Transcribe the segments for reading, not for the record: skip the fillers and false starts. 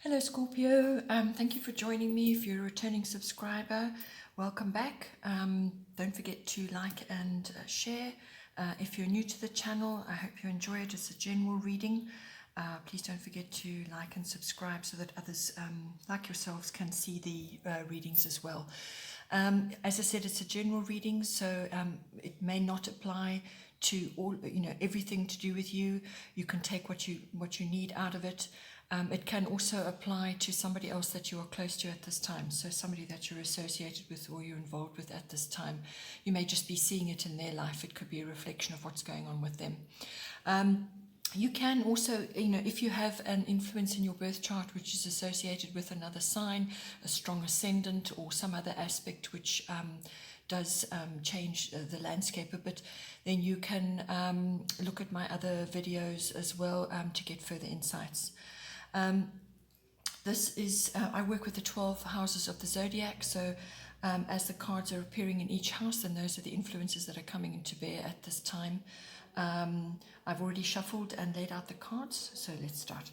Hello Scorpio, thank you for joining me. If you're a returning subscriber, welcome back. Don't forget to like and share. If you're new to the channel, I hope you enjoy it. It's a general reading. Please don't forget to like and subscribe so that others like yourselves can see the readings as well. As I said, it's a general reading, so it may not apply to all, everything to do with you. You can take what you need out of it. It can also apply to somebody else that you are close to at this time. So somebody that you're associated with or you're involved with at this time. You may just be seeing it in their life. It could be a reflection of what's going on with them. You can also, if you have an influence in your birth chart which is associated with another sign, a strong ascendant or some other aspect which does change the landscape a bit, then you can look at my other videos as well to get further insights. This is, I work with the 12 houses of the zodiac, so as the cards are appearing in each house, then those are the influences that are coming into bear at this time. I've already shuffled and laid out the cards, so let's start.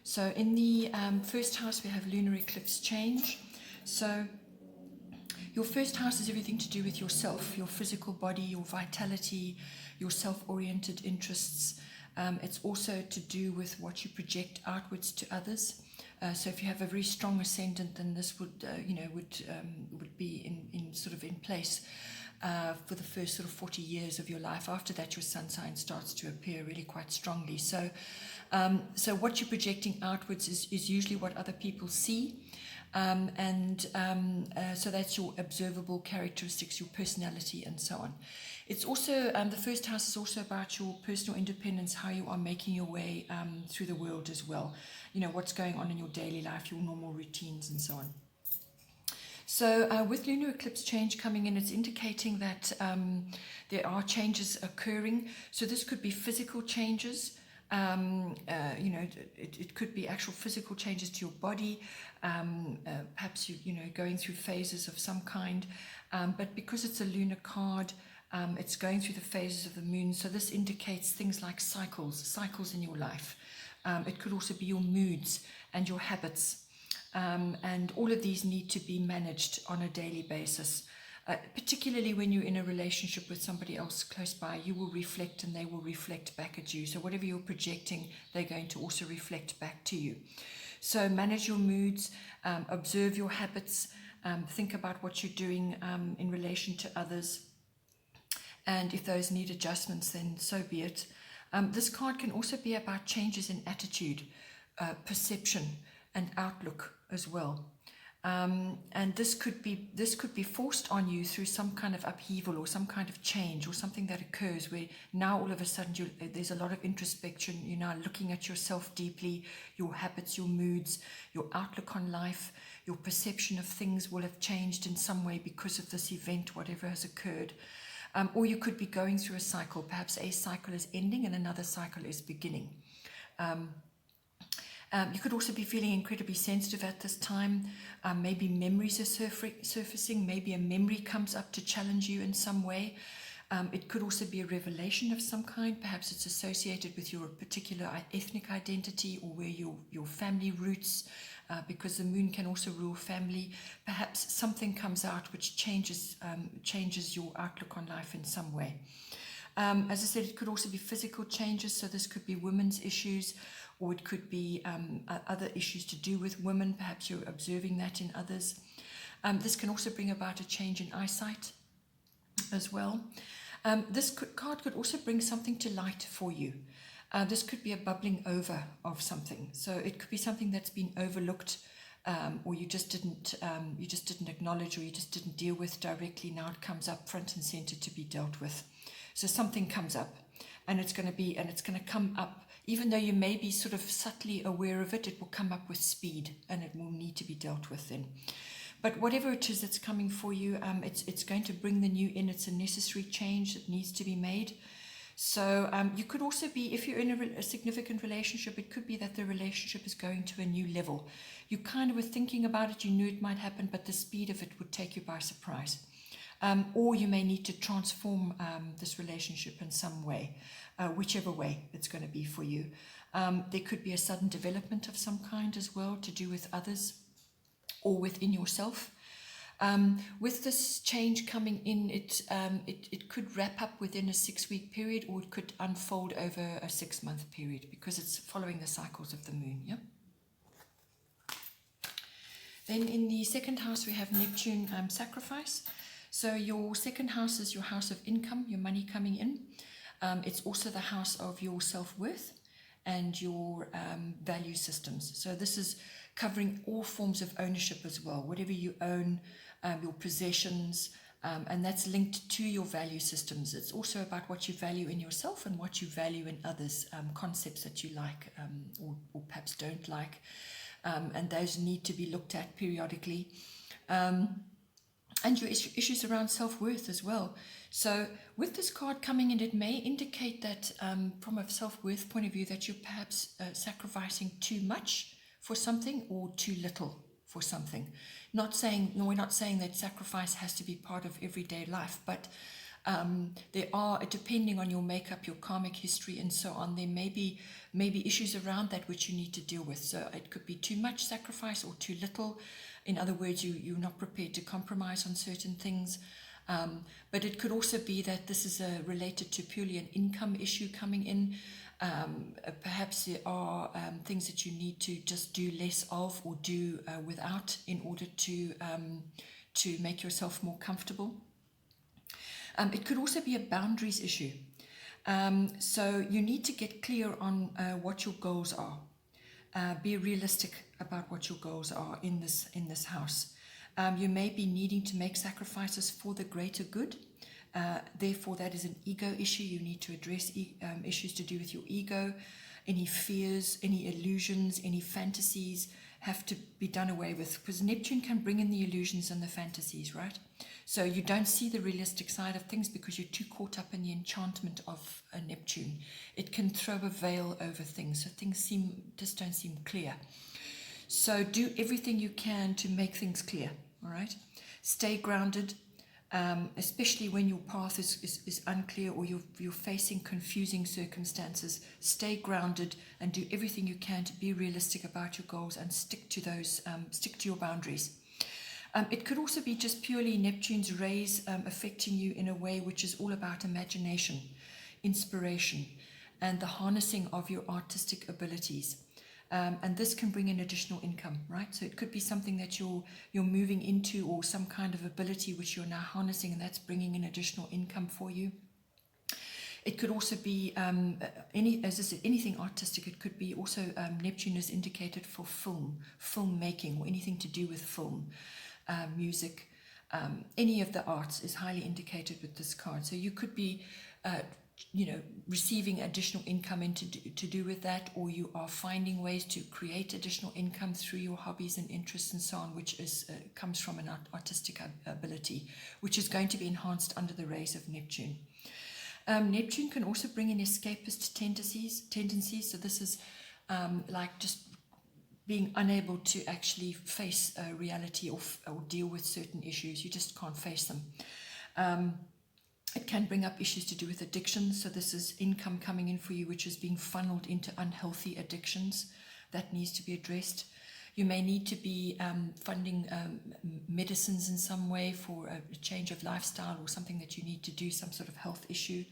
So in the first house we have lunar eclipse change. So your first house is everything to do with yourself, your physical body, your vitality, your self-oriented interests. It's also to do with what you project outwards to others. So if you have a very strong ascendant, then this would be in place for the first sort of 40 years of your life. After that, your sun sign starts to appear really quite strongly. So what you're projecting outwards is usually what other people see. So that's your observable characteristics, your personality, and so on. It's also, the first house is also about your personal independence, how you are making your way through the world as well. What's going on in your daily life, your normal routines, and so on. So with lunar eclipse change coming in, it's indicating that there are changes occurring. So this could be physical changes. It could be actual physical changes to your body. Perhaps going through phases of some kind. But because it's a lunar card, it's going through the phases of the moon. So this indicates things like cycles in your life. It could also be your moods and your habits. And all of these need to be managed on a daily basis. Particularly when you're in a relationship with somebody else close by, you will reflect and they will reflect back at you. So whatever you're projecting, they're going to also reflect back to you. So manage your moods, observe your habits, think about what you're doing in relation to others. And if those need adjustments, then so be it. This card can also be about changes in attitude, perception, and outlook as well. And this could be forced on you through some kind of upheaval or some kind of change or something that occurs where now all of a sudden there's a lot of introspection. You're now looking at yourself deeply, your habits, your moods, your outlook on life, your perception of things will have changed in some way because of this event, whatever has occurred. Or you could be going through a cycle. Perhaps a cycle is ending and another cycle is beginning. You could also be feeling incredibly sensitive at this time. Maybe memories are surfacing. Maybe a memory comes up to challenge you in some way. It could also be a revelation of some kind. Perhaps it's associated with your particular ethnic identity or where your family roots, because the moon can also rule family. Perhaps something comes out which changes your outlook on life in some way. As I said, it could also be physical changes. So this could be women's issues, or it could be other issues to do with women. Perhaps you're observing that in others. This can also bring about a change in eyesight as well. This card could also bring something to light for you. This could be a bubbling over of something. So it could be something that's been overlooked, or you just didn't acknowledge, or you just didn't deal with directly. Now it comes up front and center to be dealt with. So something comes up, and it's going to come up. Even though you may be sort of subtly aware of it, it will come up with speed, and it will need to be dealt with then. But whatever it is that's coming for you, it's going to bring the new in. It's a necessary change that needs to be made. So you could also be, if you're in a significant relationship, it could be that the relationship is going to a new level. You kind of were thinking about it, you knew it might happen, but the speed of it would take you by surprise. Or you may need to transform this relationship in some way, whichever way it's going to be for you. There could be a sudden development of some kind as well, to do with others or within yourself. With this change coming in, it could wrap up within a 6-week period, or it could unfold over a 6-month period, because it's following the cycles of the moon. Yeah. Then in the second house, we have Neptune sacrifice. So your second house is your house of income, your money coming in. It's also the house of your self-worth and your value systems. So this is covering all forms of ownership as well, whatever you own, your possessions, and that's linked to your value systems. It's also about what you value in yourself and what you value in others, concepts that you like or perhaps don't like, and those need to be looked at periodically. And your issues around self-worth as well. So with this card coming in, it may indicate that from a self-worth point of view, that you're perhaps sacrificing too much for something or too little for something. We're not saying that sacrifice has to be part of everyday life, but there are, depending on your makeup, your karmic history and so on, there may be issues around that which you need to deal with. So it could be too much sacrifice or too little. In other words, you're not prepared to compromise on certain things. But it could also be that this is related to purely an income issue coming in. Perhaps there are things that you need to just do less of or do without in order to make yourself more comfortable. It could also be a boundaries issue. So you need to get clear on what your goals are. Be realistic about what your goals are in this house. You may be needing to make sacrifices for the greater good. Therefore, that is an ego issue. You need to address issues to do with your ego. Any fears, any illusions, any fantasies have to be done away with, because Neptune can bring in the illusions and the fantasies, right? So you don't see the realistic side of things because you're too caught up in the enchantment of a Neptune. It can throw a veil over things, so things just don't seem clear. So do everything you can to make things clear, all right? Stay grounded, especially when your path is unclear or you're facing confusing circumstances. Stay grounded and do everything you can to be realistic about your goals and stick to those, stick to your boundaries. It could also be just purely Neptune's rays affecting you in a way which is all about imagination, inspiration, and the harnessing of your artistic abilities. And this can bring in additional income, right? So it could be something that you're moving into, or some kind of ability which you're now harnessing, and that's bringing in additional income for you. It could also be as I said, anything artistic. It could be also Neptune is indicated for filmmaking, or anything to do with film, music, any of the arts is highly indicated with this card. So you could be receiving additional income to do with that, or you are finding ways to create additional income through your hobbies and interests and so on, which comes from an artistic ability, which is going to be enhanced under the rays of Neptune. Neptune can also bring in escapist tendencies. So this is like just being unable to actually face reality or deal with certain issues. You just can't face them. It can bring up issues to do with addiction. So this is income coming in for you, which is being funneled into unhealthy addictions. That needs to be addressed. You may need to be funding medicines in some way for a change of lifestyle, or something that you need to do, some sort of health issue.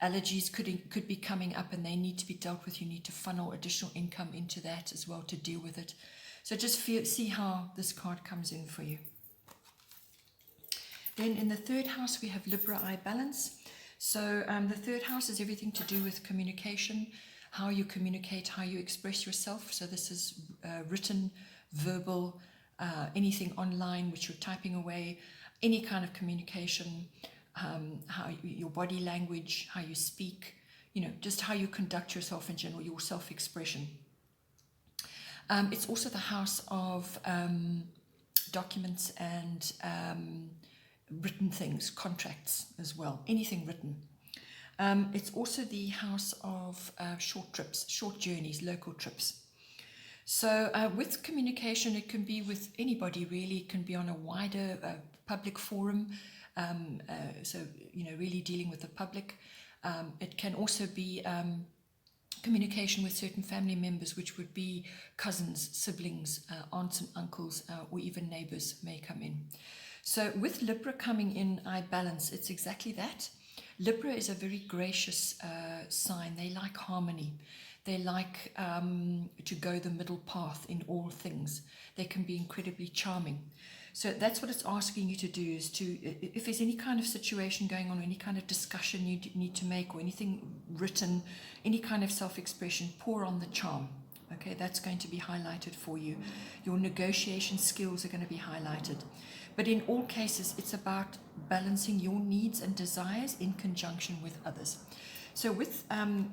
Allergies could be coming up and they need to be dealt with. You need to funnel additional income into that as well to deal with it. So just see how this card comes in for you. Then in the third house, we have Libra eye balance. So the third house is everything to do with communication, how you communicate, how you express yourself. So this is written, verbal, anything online which you're typing away, any kind of communication, how your body language, how you speak, just how you conduct yourself in general, your self-expression. It's also the house of documents and written things, contracts as well, anything written. It's also the house of short trips, short journeys, local trips. So with communication, it can be with anybody really. It can be on a wider public forum, so really dealing with the public. It can also be communication with certain family members, which would be cousins, siblings, aunts and uncles, or even neighbors may come in. So with Libra coming in, I balance, it's exactly that. Libra is a very gracious sign. They like harmony. They like to go the middle path in all things. They can be incredibly charming. So that's what it's asking you to do, is to, if there's any kind of situation going on, or any kind of discussion you need to make, or anything written, any kind of self-expression, pour on the charm. Okay, that's going to be highlighted for you. Your negotiation skills are going to be highlighted. But in all cases, it's about balancing your needs and desires in conjunction with others. So with,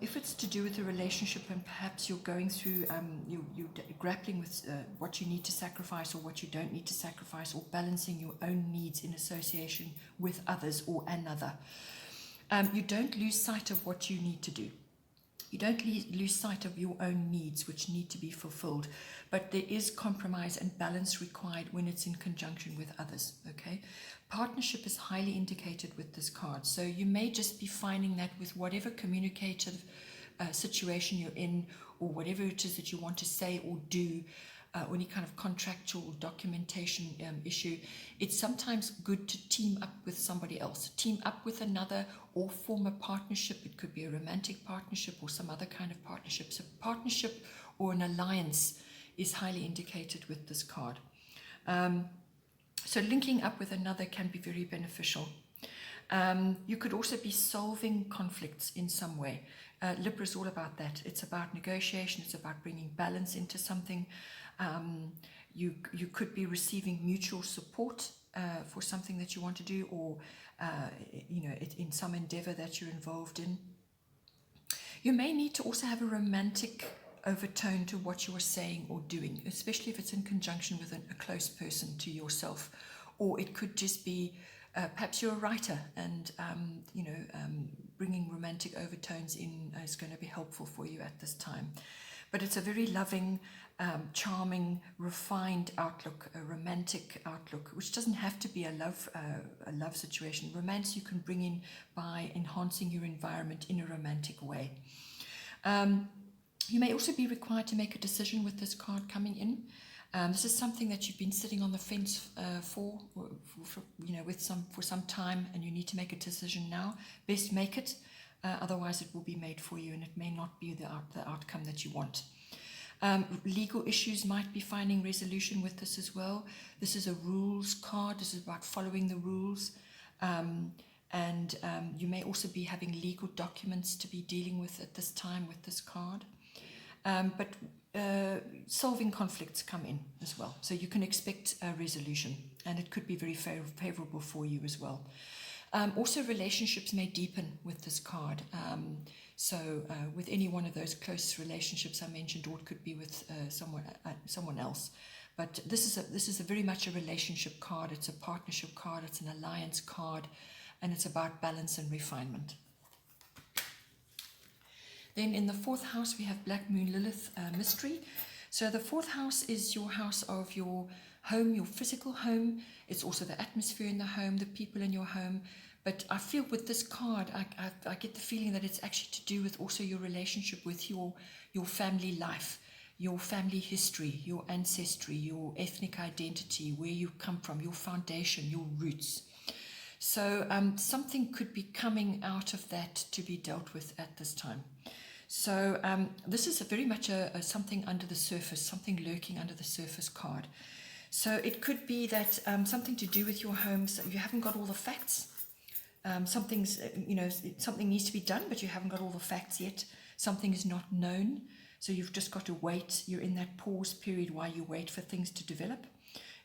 if it's to do with a relationship, and perhaps you're going through, you're grappling with what you need to sacrifice or what you don't need to sacrifice, or balancing your own needs in association with others or another, you don't lose sight of what you need to do. You don't lose sight of your own needs, which need to be fulfilled. But there is compromise and balance required when it's in conjunction with others, okay? Partnership is highly indicated with this card. So you may just be finding that with whatever communicative situation you're in, or whatever it is that you want to say or do, or any kind of contractual documentation issue, it's sometimes good to team up with somebody else, team up with another, or form a partnership. It could be a romantic partnership or some other kind of partnership. So partnership or an alliance is highly indicated with this card. So linking up with another can be very beneficial. You could also be solving conflicts in some way. Libra is all about that. It's about negotiation. It's about bringing balance into something. You could be receiving mutual support for something that you want to do, or in some endeavor that you're involved in. You may need to also have a romantic overtone to what you are saying or doing, especially if it's in conjunction with a close person to yourself. Or it could just be perhaps you're a writer, and bringing romantic overtones in is going to be helpful for you at this time. But it's a very loving, charming, refined outlook, a romantic outlook, which doesn't have to be a love situation. Romance you can bring in by enhancing your environment in a romantic way. You may also be required to make a decision with this card coming in. This is something that you've been sitting on the fence for some time, and you need to make a decision now. Best make it, otherwise it will be made for you, and it may not be the outcome that you want. Legal issues might be finding resolution with this as well. This is a rules card. This is about following the rules. And you may also be having legal documents to be dealing with at this time with this card. But solving conflicts come in as well. So you can expect a resolution, and it could be very favorable for you as well. Also, relationships may deepen with this card. So with any one of those close relationships I mentioned, or it could be with someone else. But this is a very much a relationship card. It's a partnership card. It's an alliance card, and it's about balance and refinement. Then in the 4th house, we have Black Moon Lilith mystery. So the 4th house is your house of your home, your physical home. It's also the atmosphere in the home, the people in your home. But I feel with this card, I get the feeling that it's actually to do with also your relationship with your family life, your family history, your ancestry, your ethnic identity, where you come from, your foundation, your roots. So something could be coming out of that to be dealt with at this time. So this is very much a something under the surface, something lurking under the surface card. So it could be that something to do with your home. So you haven't got all the facts. Something needs to be done, but you haven't got all the facts yet. Something is not known, so you've just got to wait. You're in that pause period while you wait for things to develop.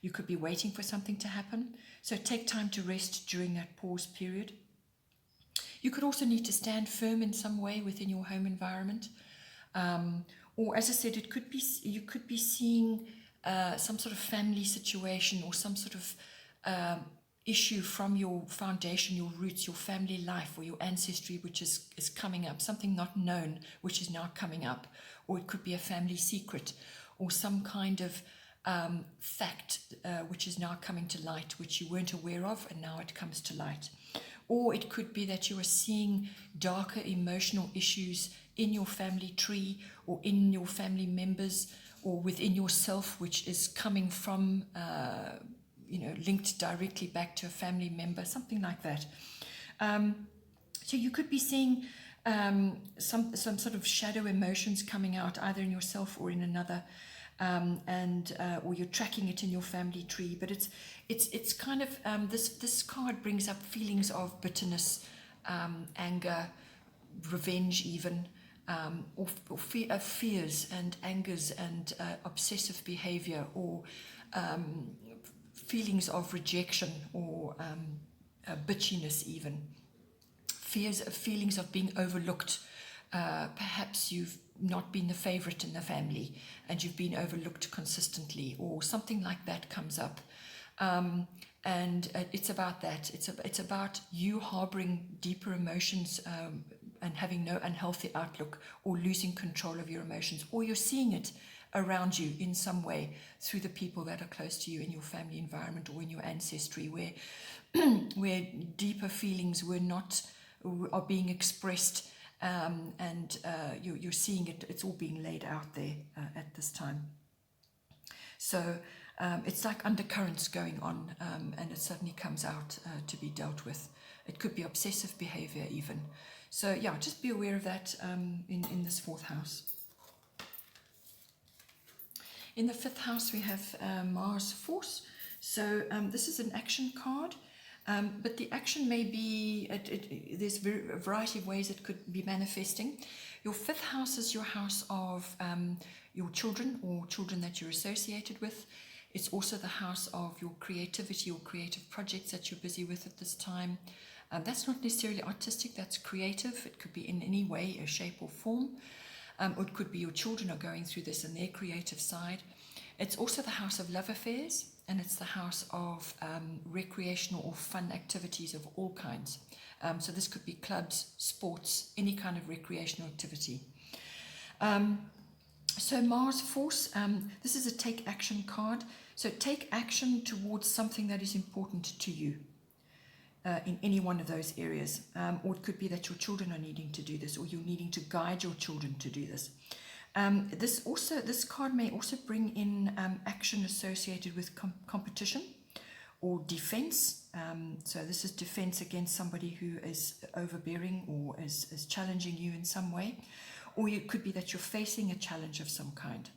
You could be waiting for something to happen, so take time to rest during that pause period. You could also need to stand firm in some way within your home environment, or as I said, you could be seeing some sort of family situation or some sort of issue from your foundation, your roots, your family life, or your ancestry, which is coming up, something not known, which is now coming up, or it could be a family secret, or some kind of fact which is now coming to light, which you weren't aware of, and now it comes to light. Or it could be that you are seeing darker emotional issues in your family tree or in your family members or within yourself, which is coming from, linked directly back to a family member, something like that. So you could be seeing some sort of shadow emotions coming out either in yourself or in another, or you're tracking it in your family tree. But it's kind of this card brings up feelings of bitterness, anger, revenge, even, or fears and angers and obsessive behavior, or feelings of rejection or bitchiness, even feelings of being overlooked. Perhaps you've not been the favorite in the family and you've been overlooked consistently, or something like that comes up. And it's about that. It's about you harboring deeper emotions and having no unhealthy outlook, or losing control of your emotions, or you're seeing it around you in some way through the people that are close to you in your family environment or in your ancestry, where where deeper feelings are being expressed, and you're seeing it. It's all being laid out there at this time. So it's like undercurrents going on, and it suddenly comes out to be dealt with. It could be obsessive behavior even. So yeah, just be aware of that in this fourth house. In the fifth house, we have Mars Force. So this is an action card, but the action may be, there's a variety of ways it could be manifesting. Your fifth house is your house of your children, or children that you're associated with. It's also the house of your creativity or creative projects that you're busy with at this time. That's not necessarily artistic, that's creative. It could be in any way, a shape or form. Or it could be your children are going through this in their creative side. It's also the house of love affairs, and it's the house of recreational or fun activities of all kinds. So this could be clubs, sports, any kind of recreational activity. So Mars Force, this is a take action card. So take action towards something that is important to you. In any one of those areas, or it could be that your children are needing to do this, or you're needing to guide your children to do this. This card may also bring in action associated with competition or defense. So this is defense against somebody who is overbearing or is challenging you in some way, or it could be that you're facing a challenge of some kind,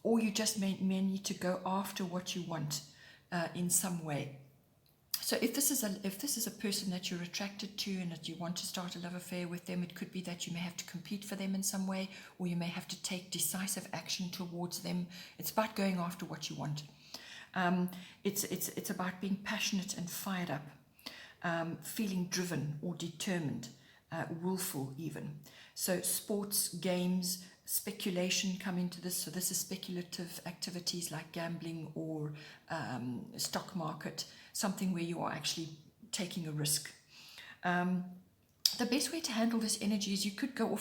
or you just may need to go after what you want in some way. So if this is a person that you're attracted to and that you want to start a love affair with them, it could be that you may have to compete for them in some way, or you may have to take decisive action towards them. It's about going after what you want. It's about being passionate and fired up, feeling driven or determined, willful even. So sports, games, speculation come into this. So this is speculative activities like gambling or stock market, something where you are actually taking a risk. The best way to handle this energy is you could go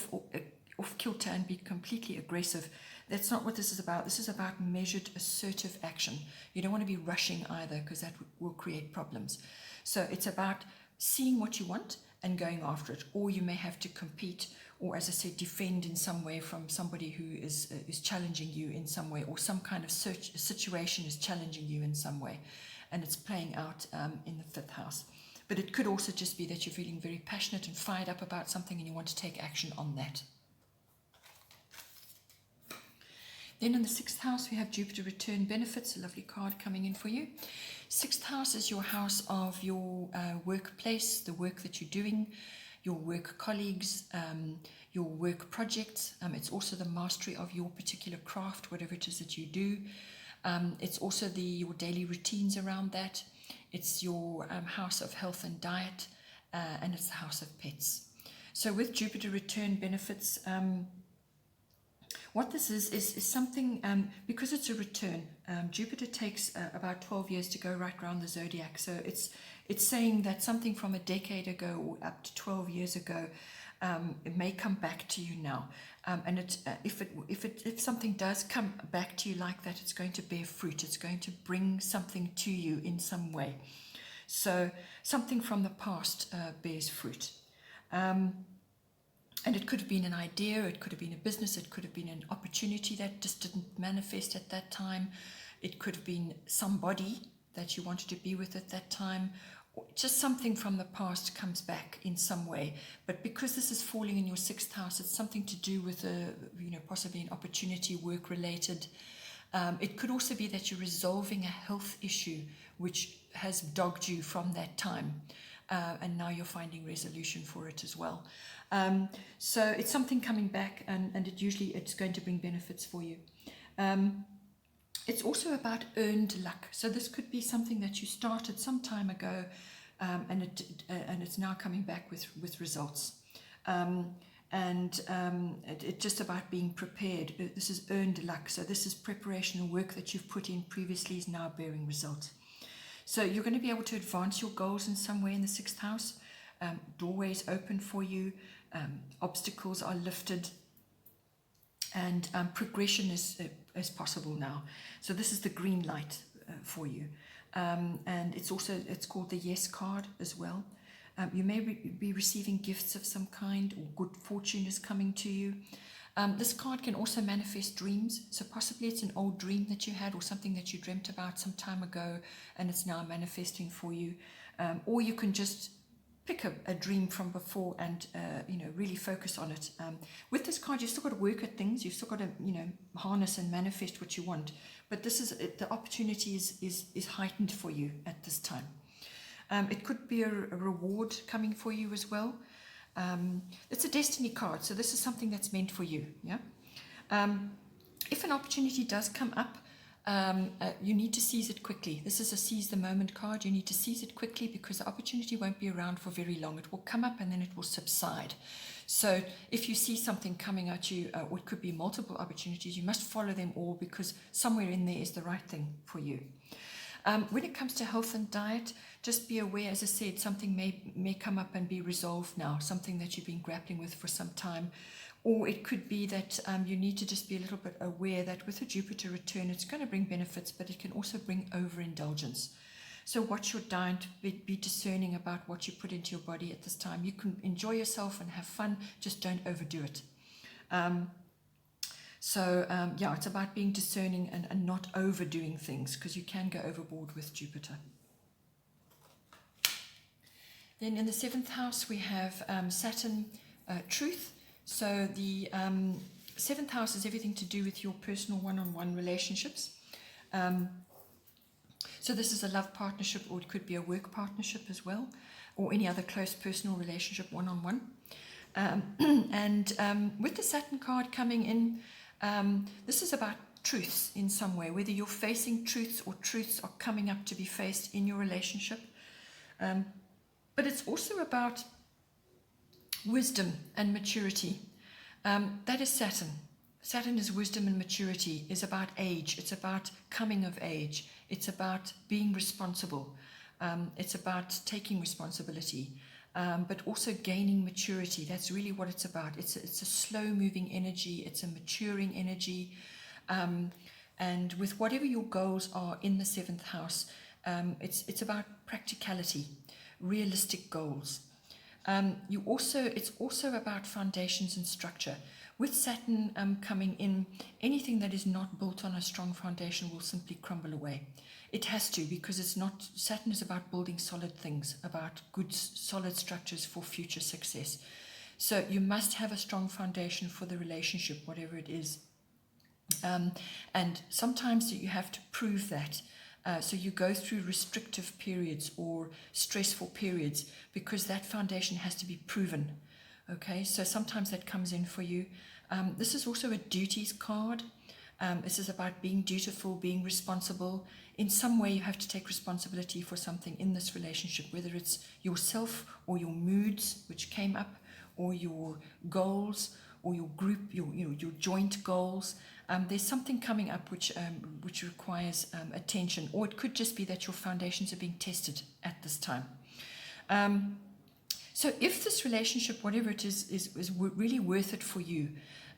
off kilter and be completely aggressive. That's not what this is about. This is about measured, assertive action. You don't want to be rushing either, because that will create problems. So it's about seeing what you want and going after it, or you may have to compete, or as I said, defend in some way from somebody who is challenging you in some way, or some kind of situation is challenging you in some way, and it's playing out in the fifth house. But it could also just be that you're feeling very passionate and fired up about something and you want to take action on that. Then in the sixth house, we have Jupiter return benefits, a lovely card coming in for you. Sixth house is your house of your workplace, the work that you're doing, your work colleagues, your work projects. It's also the mastery of your particular craft, whatever it is that you do. It's also your daily routines around that. It's your house of health and diet, and it's the house of pets. So with Jupiter return benefits, what this is something, because it's a return, Jupiter takes about 12 years to go right around the zodiac. So it's saying that something from a decade ago or up to 12 years ago, it may come back to you now. And if something does come back to you like that, it's going to bear fruit. It's going to bring something to you in some way. So something from the past bears fruit. And it could have been an idea, it could have been a business, it could have been an opportunity that just didn't manifest at that time. It could have been somebody that you wanted to be with at that time. Or just something from the past comes back in some way. But because this is falling in your 6th house, it's something to do with possibly an opportunity, work related. It could also be that you're resolving a health issue which has dogged you from that time. And now you're finding resolution for it as well. So it's something coming back, and it's going to bring benefits for you. It's also about earned luck. So this could be something that you started some time ago, and it's now coming back with results. It's just about being prepared. This is earned luck. So this is preparation and work that you've put in previously is now bearing results. So you're going to be able to advance your goals in some way in the 6th house. Doorways open for you. Obstacles are lifted. And progression is possible now. So this is the green light for you. And it's called the Yes card as well. You may be receiving gifts of some kind, or good fortune is coming to you. This card can also manifest dreams. So possibly it's an old dream that you had, or something that you dreamt about some time ago, and it's now manifesting for you. Or you can just pick a dream from before and really focus on it. With this card, you've still got to work at things. You've still got to harness and manifest what you want. But this is the opportunity is heightened for you at this time. It could be a reward coming for you as well. It's a destiny card, so this is something that's meant for you. Yeah. If an opportunity does come up, you need to seize it quickly. This is a seize the moment card. You need to seize it quickly because the opportunity won't be around for very long. It will come up and then it will subside. So if you see something coming at you, or it could be multiple opportunities, you must follow them all because somewhere in there is the right thing for you. When it comes to health and diet, just be aware, as I said, something may come up and be resolved now, something that you've been grappling with for some time. Or it could be that you need to just be a little bit aware that with a Jupiter return, it's going to bring benefits, but it can also bring overindulgence. So watch your diet, be discerning about what you put into your body at this time. You can enjoy yourself and have fun, just don't overdo it. It's about being discerning and not overdoing things, because you can go overboard with Jupiter. Then in the 7th house, we have Saturn, truth. So the 7th house is everything to do with your personal one-on-one relationships. So this is a love partnership, or it could be a work partnership as well, or any other close personal relationship one-on-one. With the Saturn card coming in, this is about truths in some way, whether you're facing truths or truths are coming up to be faced in your relationship. But it's also about wisdom and maturity. That is Saturn. Saturn is wisdom and maturity, is about age. It's about coming of age. It's about being responsible. It's about taking responsibility, but also gaining maturity. That's really what it's about. It's a slow-moving energy. It's a maturing energy. And with whatever your goals are in the 7th house, it's about practicality, realistic goals. It's also about foundations and structure. With Saturn coming in, anything that is not built on a strong foundation will simply crumble away. It has to, because Saturn is about building solid things, about good solid structures for future success. So you must have a strong foundation for the relationship, whatever it is. And sometimes you have to prove that. So you go through restrictive periods or stressful periods because that foundation has to be proven. Okay, so sometimes that comes in for you. This is also a duties card. This is about being dutiful, being responsible. In some way, you have to take responsibility for something in this relationship, whether it's yourself or your moods, which came up, or your goals, or your group, your joint goals. There's something coming up which requires attention, or it could just be that your foundations are being tested at this time. So if this relationship, whatever it is really worth it for you,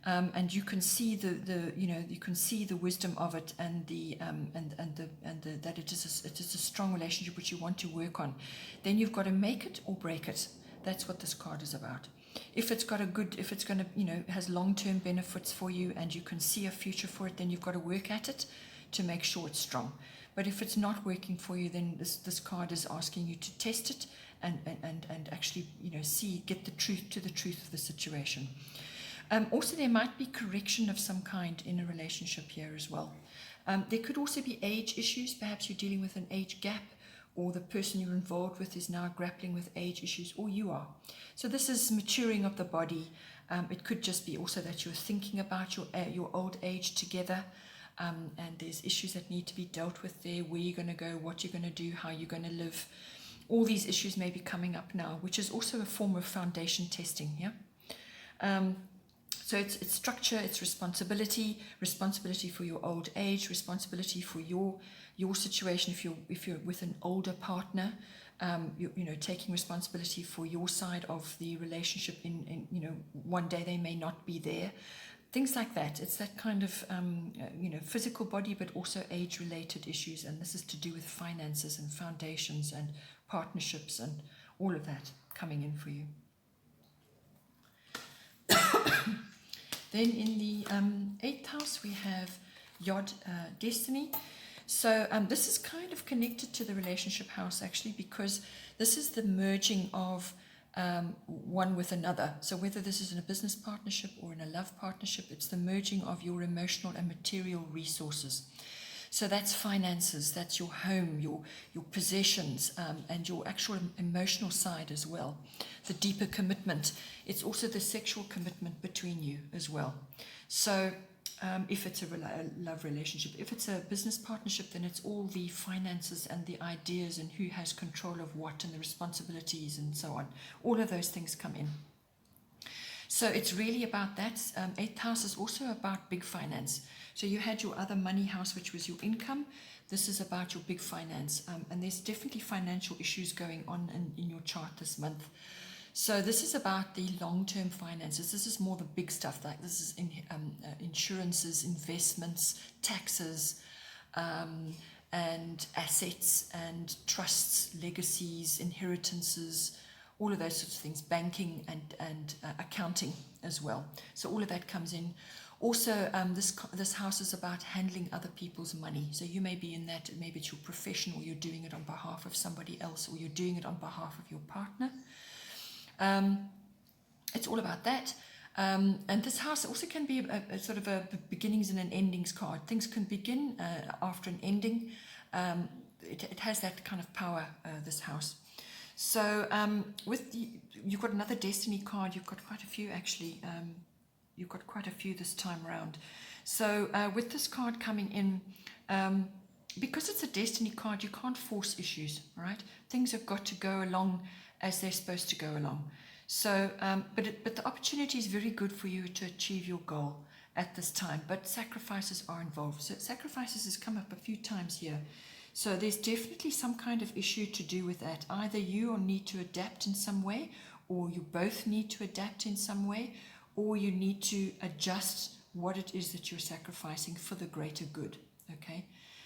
and you can see the wisdom of it, and that it is a strong relationship which you want to work on, then you've got to make it or break it. That's what this card is about. If it's got if it's going to, has long-term benefits for you and you can see a future for it, then you've got to work at it to make sure it's strong. But if it's not working for you, then this card is asking you to test it and actually, get the truth of the situation. Also, there might be correction of some kind in a relationship here as well. There could also be age issues. Perhaps you're dealing with an age gap, or the person you're involved with is now grappling with age issues, or you are. So this is maturing of the body. It could just be also that you're thinking about your old age together, and there's issues that need to be dealt with there, where you're going to go, what you're going to do, how you're going to live. All these issues may be coming up now, which is also a form of foundation testing, yeah? So it's structure, it's responsibility for your old age, responsibility for your situation if you're with an older partner, taking responsibility for your side of the relationship in one day they may not be there. Things like that. It's that kind of physical body, but also age-related issues, and this is to do with finances and foundations and partnerships and all of that coming in for you. Then in the 8th house, we have Yod, Destiny. So this is kind of connected to the relationship house, actually, because this is the merging of one with another. So whether this is in a business partnership or in a love partnership, it's the merging of your emotional and material resources. So that's finances, that's your home, your possessions, and your actual emotional side as well. The deeper commitment. It's also the sexual commitment between you as well. So if it's a love relationship, if it's a business partnership, then it's all the finances and the ideas and who has control of what and the responsibilities and so on. All of those things come in. So it's really about that. 8th house is also about big finance. So you had your other money house, which was your income. This is about your big finance. And there's definitely financial issues going on in your chart this month. So this is about the long-term finances. This is more the big stuff. Like this is insurances, investments, taxes, and assets and trusts, legacies, inheritances, all of those sorts of things, banking and accounting as well. So all of that comes in. Also, this house is about handling other people's money. So you may be in that, maybe it's your profession, or you're doing it on behalf of somebody else, or you're doing it on behalf of your partner. It's all about that. And this house also can be a sort of a beginnings and an endings card. Things can begin after an ending. It has that kind of power, this house. So you've got another destiny card. You've got quite a few, actually. You've got quite a few this time around. So with this card coming in, because it's a destiny card, you can't force issues, right? Things have got to go along as they're supposed to go along. So, but the opportunity is very good for you to achieve your goal at this time, but sacrifices are involved. So sacrifices has come up a few times here. So there's definitely some kind of issue to do with that. Either you need to adapt in some way, or you both need to adapt in some way, or you need to adjust what it is that you're sacrificing for the greater good, okay?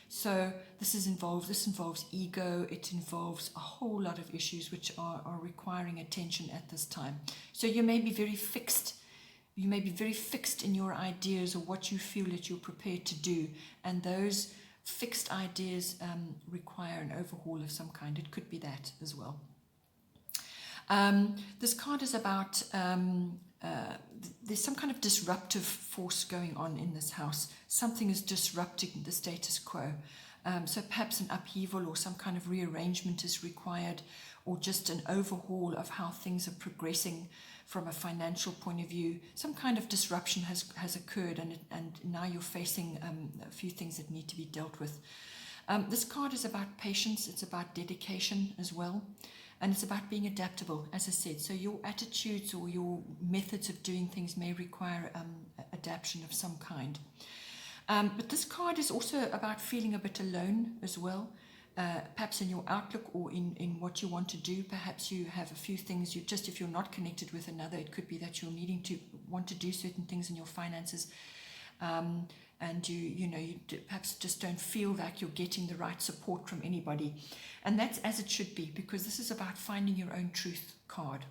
So this involves ego, it involves a whole lot of issues which are requiring attention at this time. So you may be very fixed. You may be very fixed in your ideas or what you feel that you're prepared to do, and those fixed ideas require an overhaul of some kind. It could be that as well. This card is about there's some kind of disruptive force going on in this house. Something is disrupting the status quo. So perhaps an upheaval or some kind of rearrangement is required, or just an overhaul of how things are progressing from a financial point of view. Some kind of disruption has occurred, and now you're facing a few things that need to be dealt with. This card is about patience. It's about dedication as well. And it's about being adaptable, as I said. So your attitudes or your methods of doing things may require adaptation of some kind. But this card is also about feeling a bit alone as well, perhaps in your outlook or in what you want to do. Perhaps you have a few things, if you're not connected with another, it could be that you're want to do certain things in your finances. And you perhaps just don't feel like you're getting the right support from anybody. And that's as it should be, because this is about finding your own truth card.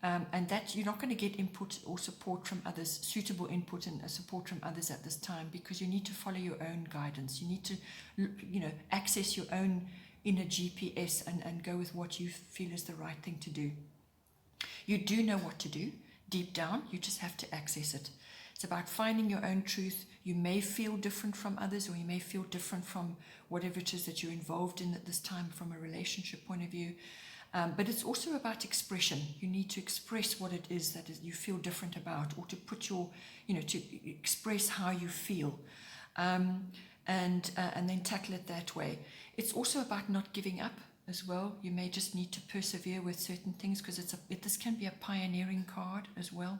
And that you're not going to get input or support from others, suitable input and support from others at this time, because you need to follow your own guidance. You need to, access your own inner GPS and go with what you feel is the right thing to do. You do know what to do deep down, you just have to access it. It's about finding your own truth. You may feel different from others, or you may feel different from whatever it is that you're involved in at this time from a relationship point of view. But it's also about expression. You need to express what it is that you feel different about, or to put your, to express how you feel, and then tackle it that way. It's also about not giving up as well. You may just need to persevere with certain things, because this can be a pioneering card as well.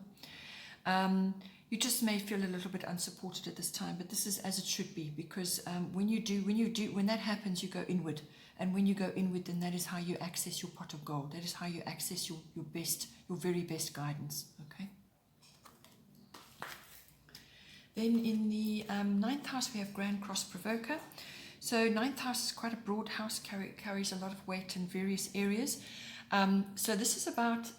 You just may feel a little bit unsupported at this time, but this is as it should be, because when that happens, you go inward. And when you go inward, then that is how you access your pot of gold. That is how you access your very best guidance. Okay. Then in the 9th house, we have Grand Cross Provoker. So 9th house is quite a broad house, carries a lot of weight in various areas. So this is about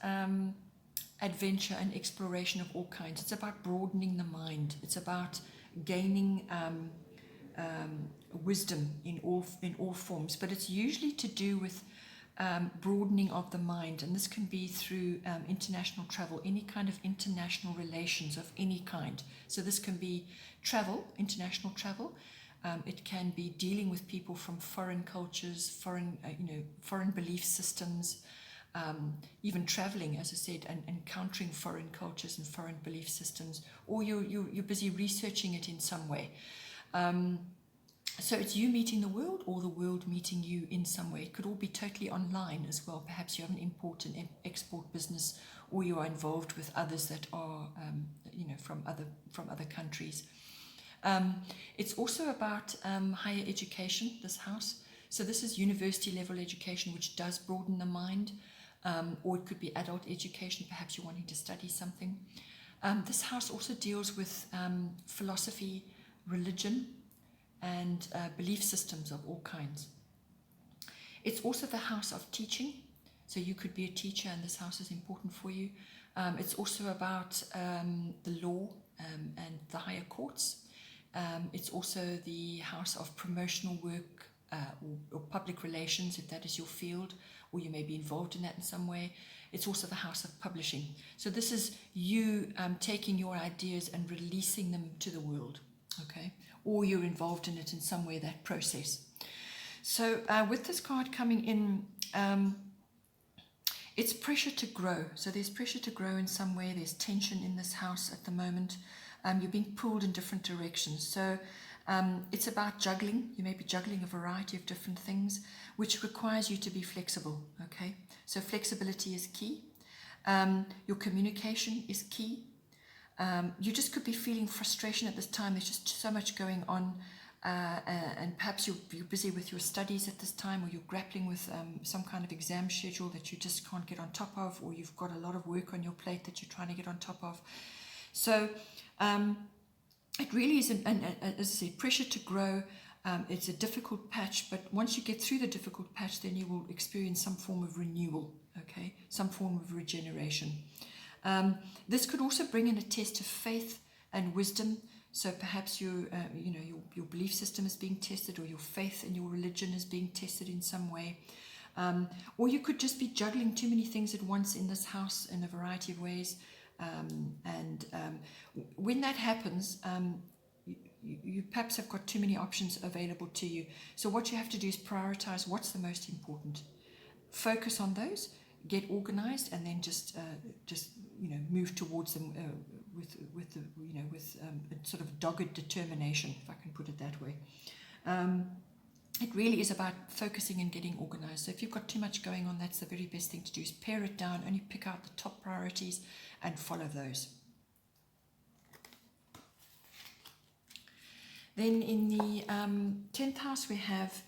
adventure and exploration of all kinds. It's about broadening the mind. It's about gaining wisdom in all forms, but it's usually to do with broadening of the mind, and this can be through international travel, any kind of international relations of any kind. So this can be travel, international travel. It can be dealing with people from foreign cultures, foreign belief systems. Even traveling, as I said, and encountering foreign cultures and foreign belief systems, or you're busy researching it in some way. So it's you meeting the world, or the world meeting you in some way. It could all be totally online as well. Perhaps you have an import and export business, or you are involved with others that are, from other countries. It's also about higher education, this house. So this is university level education, which does broaden the mind. Or it could be adult education, perhaps you're wanting to study something. This house also deals with philosophy, religion, and belief systems of all kinds. It's also the house of teaching, so you could be a teacher and this house is important for you. It's also about the law and the higher courts. It's also the house of promotional work or public relations, if that is your field, or you may be involved in that in some way. It's also the house of publishing. So this is you taking your ideas and releasing them to the world, okay? Or you're involved in it in some way, that process. So with this card coming in, it's pressure to grow. So there's pressure to grow in some way. There's tension in this house at the moment. You're being pulled in different directions. So it's about juggling. You may be juggling a variety of different things, which requires you to be flexible, okay? So flexibility is key. Your communication is key. You just could be feeling frustration at this time. There's just so much going on, and perhaps you're busy with your studies at this time, or you're grappling with some kind of exam schedule that you just can't get on top of, or you've got a lot of work on your plate that you're trying to get on top of. So it really is, as I said, pressure to grow. It's a difficult patch, but once you get through the difficult patch, then you will experience some form of renewal, okay? Some form of regeneration. This could also bring in a test of faith and wisdom. So perhaps your belief system is being tested, or your faith in your religion is being tested in some way. Or you could just be juggling too many things at once in this house in a variety of ways. When that happens, you perhaps have got too many options available to you. So what you have to do is prioritize what's the most important. Focus on those, get organized, and then just move towards them with a sort of dogged determination, if I can put it that way. It really is about focusing and getting organized. So if you've got too much going on, that's the very best thing to do, is pare it down, only pick out the top priorities and follow those. Then in the 10th house, we have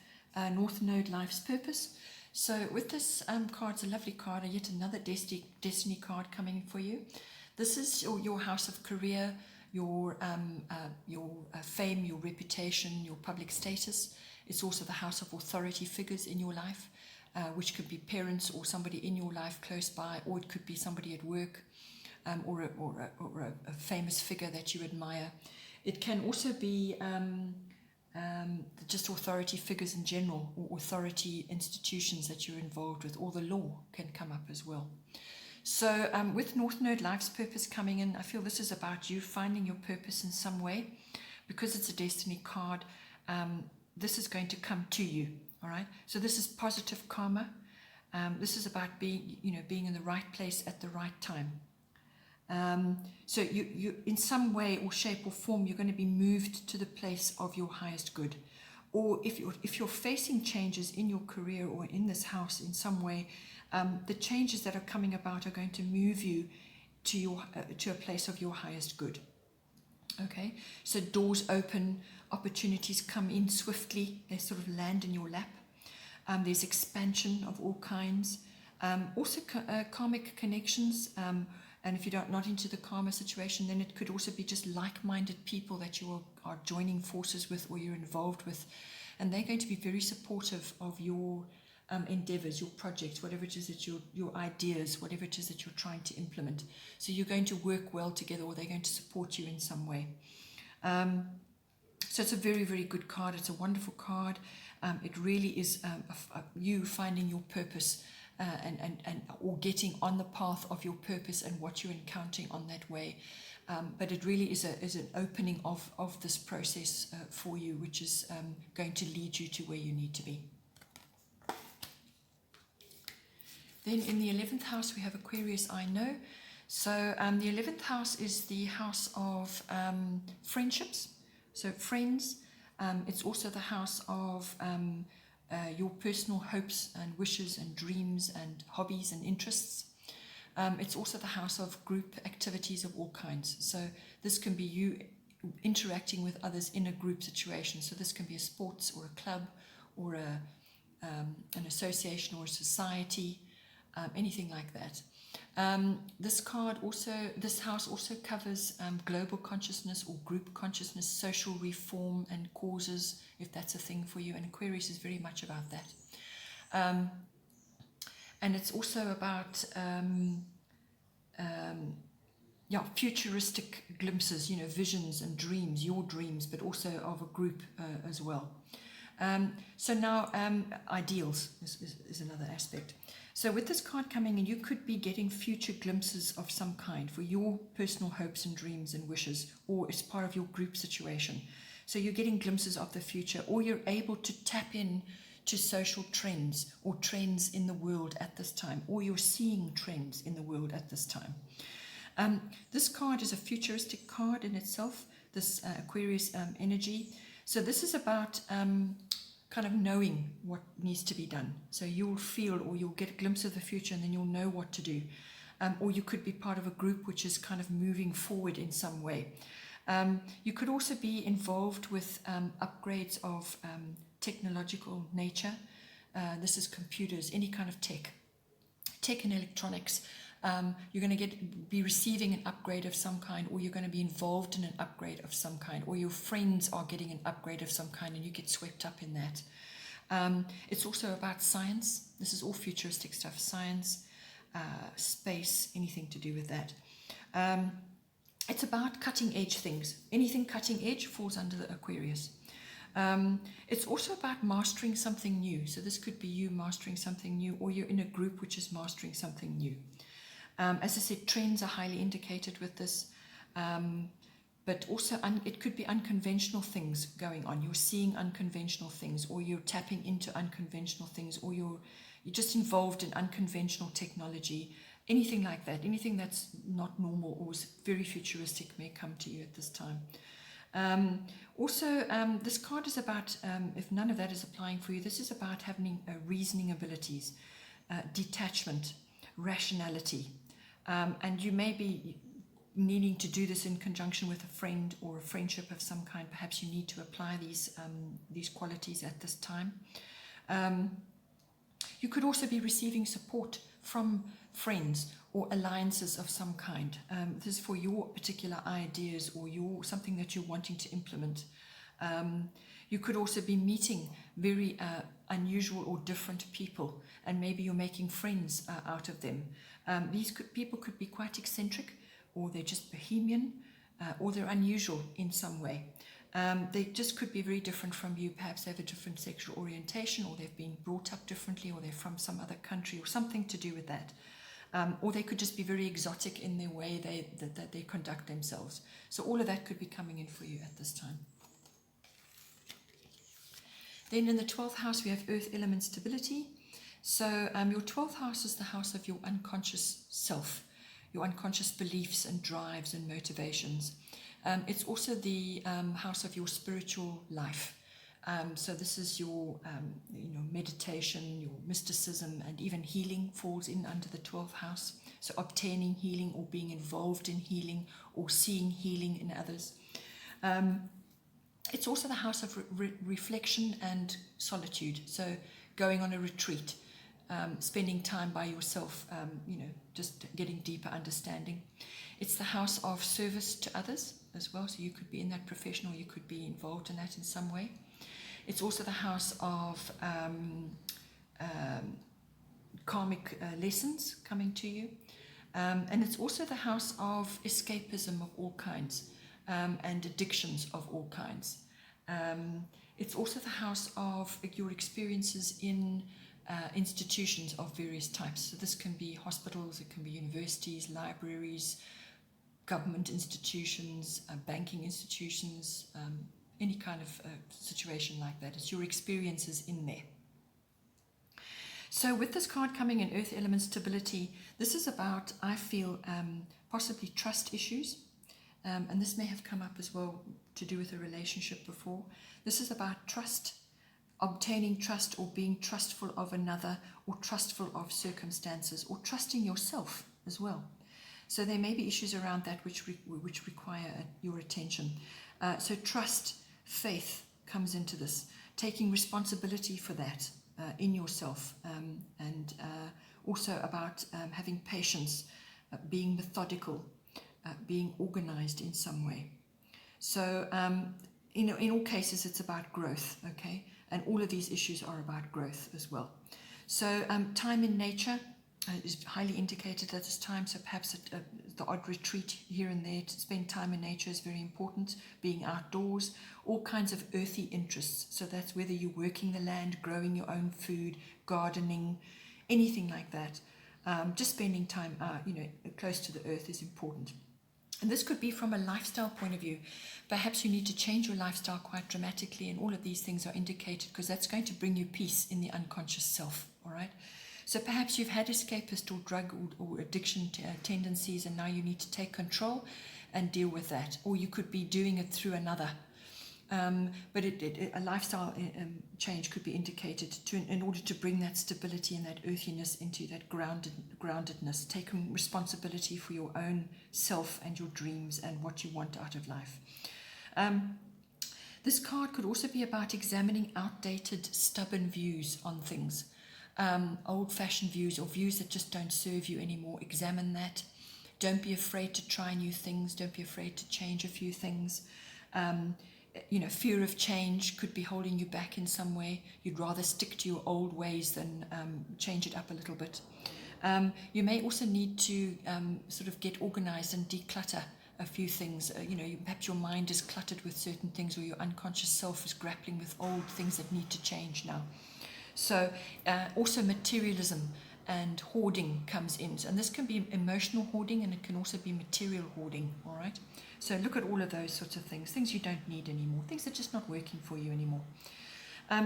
North Node, Life's Purpose. So with this card, it's a lovely card, yet another destiny card coming for you. This is your house of career, your fame, your reputation, your public status. It's also the house of authority figures in your life. which could be parents or somebody in your life close by, or it could be somebody at work, or a famous figure that you admire. It can also be just authority figures in general, or authority institutions that you're involved with, or the law can come up as well. So with North Node Life's Purpose coming in, I feel this is about you finding your purpose in some way. Because it's a destiny card, this is going to come to you, all right? So this is positive karma. This is about being in the right place at the right time. So you in some way or shape or form, you're going to be moved to the place of your highest good. Or if you're facing changes in your career or in this house in some way, the changes that are coming about are going to move you to a place of your highest good. Okay, so doors open, opportunities come in swiftly, they sort of land in your lap. There's expansion of all kinds. Also karmic connections, and if you're not into the karma situation, then it could also be just like-minded people that you are joining forces with, or you're involved with, and they're going to be very supportive of your endeavors, your projects, whatever it is that your ideas, whatever it is that you're trying to implement. So you're going to work well together, or they're going to support you in some way. So it's a very, very good card. It's a wonderful card. It really is you finding your purpose, or getting on the path of your purpose and what you're encountering on that way. But it really is an opening of this process for you, which is going to lead you to where you need to be. Then in the 11th house, we have Aquarius, I know. So the 11th house is the house of friendships, so friends. It's also the house of your personal hopes and wishes and dreams and hobbies and interests. It's also the house of group activities of all kinds. So this can be you interacting with others in a group situation. So this can be a sports or a club or an association or a society. Anything like that. This house also covers global consciousness or group consciousness, social reform and causes, if that's a thing for you. And Aquarius is very much about that. And it's also about futuristic glimpses, visions and dreams, your dreams, but also of a group as well. So now ideals is another aspect. So with this card coming in, you could be getting future glimpses of some kind for your personal hopes and dreams and wishes, or it's part of your group situation. So you're getting glimpses of the future, or you're able to tap in to social trends or trends in the world at this time, or you're seeing trends in the world at this time. This card is a futuristic card in itself, this Aquarius energy. So this is about kind of knowing what needs to be done. So you'll feel, or you'll get a glimpse of the future, and then you'll know what to do. Or you could be part of a group which is kind of moving forward in some way. You could also be involved with upgrades of technological nature. This is computers, any kind of tech and electronics. You're going to be receiving an upgrade of some kind, or you're going to be involved in an upgrade of some kind, or your friends are getting an upgrade of some kind and you get swept up in that. It's also about science. This is all futuristic stuff, science, space, anything to do with that. It's about cutting edge things. Anything cutting edge falls under the Aquarius. It's also about mastering something new. So this could be you mastering something new, or you're in a group which is mastering something new. As I said, trends are highly indicated with this, but also it could be unconventional things going on. You're seeing unconventional things, or you're tapping into unconventional things, or you're just involved in unconventional technology, anything like that. Anything that's not normal or is very futuristic may come to you at this time. This card is about, if none of that is applying for you, this is about having reasoning abilities, detachment, rationality. And you may be needing to do this in conjunction with a friend or a friendship of some kind. Perhaps you need to apply these qualities at this time. You could also be receiving support from friends or alliances of some kind. This is for your particular ideas or something that you're wanting to implement. You could also be meeting very unusual or different people, and maybe you're making friends out of them. People could be quite eccentric, or they're just bohemian, or they're unusual in some way. They just could be very different from you. Perhaps they have a different sexual orientation, or they've been brought up differently, or they're from some other country, or something to do with that. Or they could just be very exotic in their way that they conduct themselves. So all of that could be coming in for you at this time. Then in the 12th house, we have earth element stability. So your 12th house is the house of your unconscious self, your unconscious beliefs and drives and motivations. It's also the house of your spiritual life. So this is your meditation, your mysticism, and even healing falls in under the 12th house. So obtaining healing, or being involved in healing, or seeing healing in others. It's also the house of reflection and solitude. So going on a retreat, spending time by yourself, just getting deeper understanding. It's the house of service to others as well. So you could be in that profession, or you could be involved in that in some way. It's also the house of karmic lessons coming to you. And it's also the house of escapism of all kinds, and addictions of all kinds. It's also the house of your experiences in institutions of various types. So this can be hospitals, it can be universities, libraries, government institutions, banking institutions, any kind of situation like that. It's your experiences in there. So with this card coming in, earth element stability, this is about, I feel, possibly trust issues. And this may have come up as well to do with a relationship before. This is about trust, obtaining trust, or being trustful of another, or trustful of circumstances, or trusting yourself as well. So there may be issues around that which require your attention. So trust, faith comes into this, taking responsibility for that in yourself, and also about having patience, being methodical, being organized in some way. So in all cases it's about growth, okay, and all of these issues are about growth as well. So time in nature is highly indicated at this time, so perhaps the odd retreat here and there to spend time in nature is very important. Being outdoors, all kinds of earthy interests, so that's whether you're working the land, growing your own food, gardening, anything like that. Just spending time close to the earth is important. And this could be from a lifestyle point of view. Perhaps you need to change your lifestyle quite dramatically, and all of these things are indicated because that's going to bring you peace in the unconscious self, all right? So perhaps you've had escapist or drug or addiction tendencies, and now you need to take control and deal with that. Or you could be doing it through another. But a lifestyle change could be indicated in order to bring that stability and that earthiness into that groundedness, taking responsibility for your own self and your dreams and what you want out of life. This card could also be about examining outdated, stubborn views on things. Old-fashioned views, or views that just don't serve you anymore. Examine that. Don't be afraid to try new things. Don't be afraid to change a few things. Fear of change could be holding you back in some way. You'd rather stick to your old ways than change it up a little bit. You may also need to sort of get organized and declutter a few things. Perhaps your mind is cluttered with certain things, or your unconscious self is grappling with old things that need to change now. So also materialism and hoarding comes in. And this can be emotional hoarding, and it can also be material hoarding, all right? So look at all of those sorts of things you don't need anymore, things that are just not working for you anymore.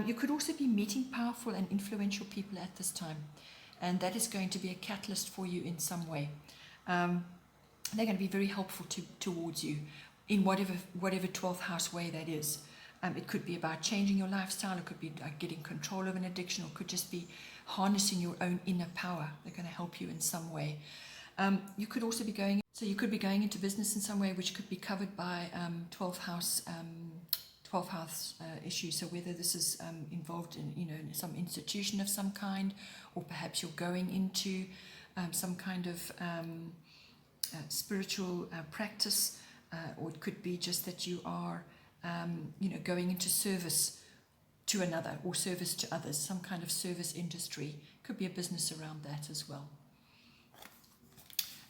You could also be meeting powerful and influential people at this time, and that is going to be a catalyst for you in some way. They're going to be very helpful towards you in whatever 12th house way that is. It could be about changing your lifestyle, it could be getting control of an addiction, or it could just be harnessing your own inner power. They're going to help you in some way. You could also be going into business in some way, which could be covered by 12th house issues. So whether this is involved in some institution of some kind, or perhaps you're going into some kind of spiritual practice, or it could be just that you are going into service to another or service to others, some kind of service industry. Could be a business around that as well.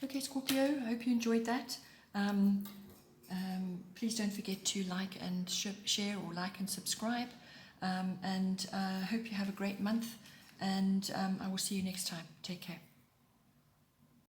Okay, Scorpio, I hope you enjoyed that. Please don't forget to like and share, or like and subscribe. And I hope you have a great month. And I will see you next time. Take care.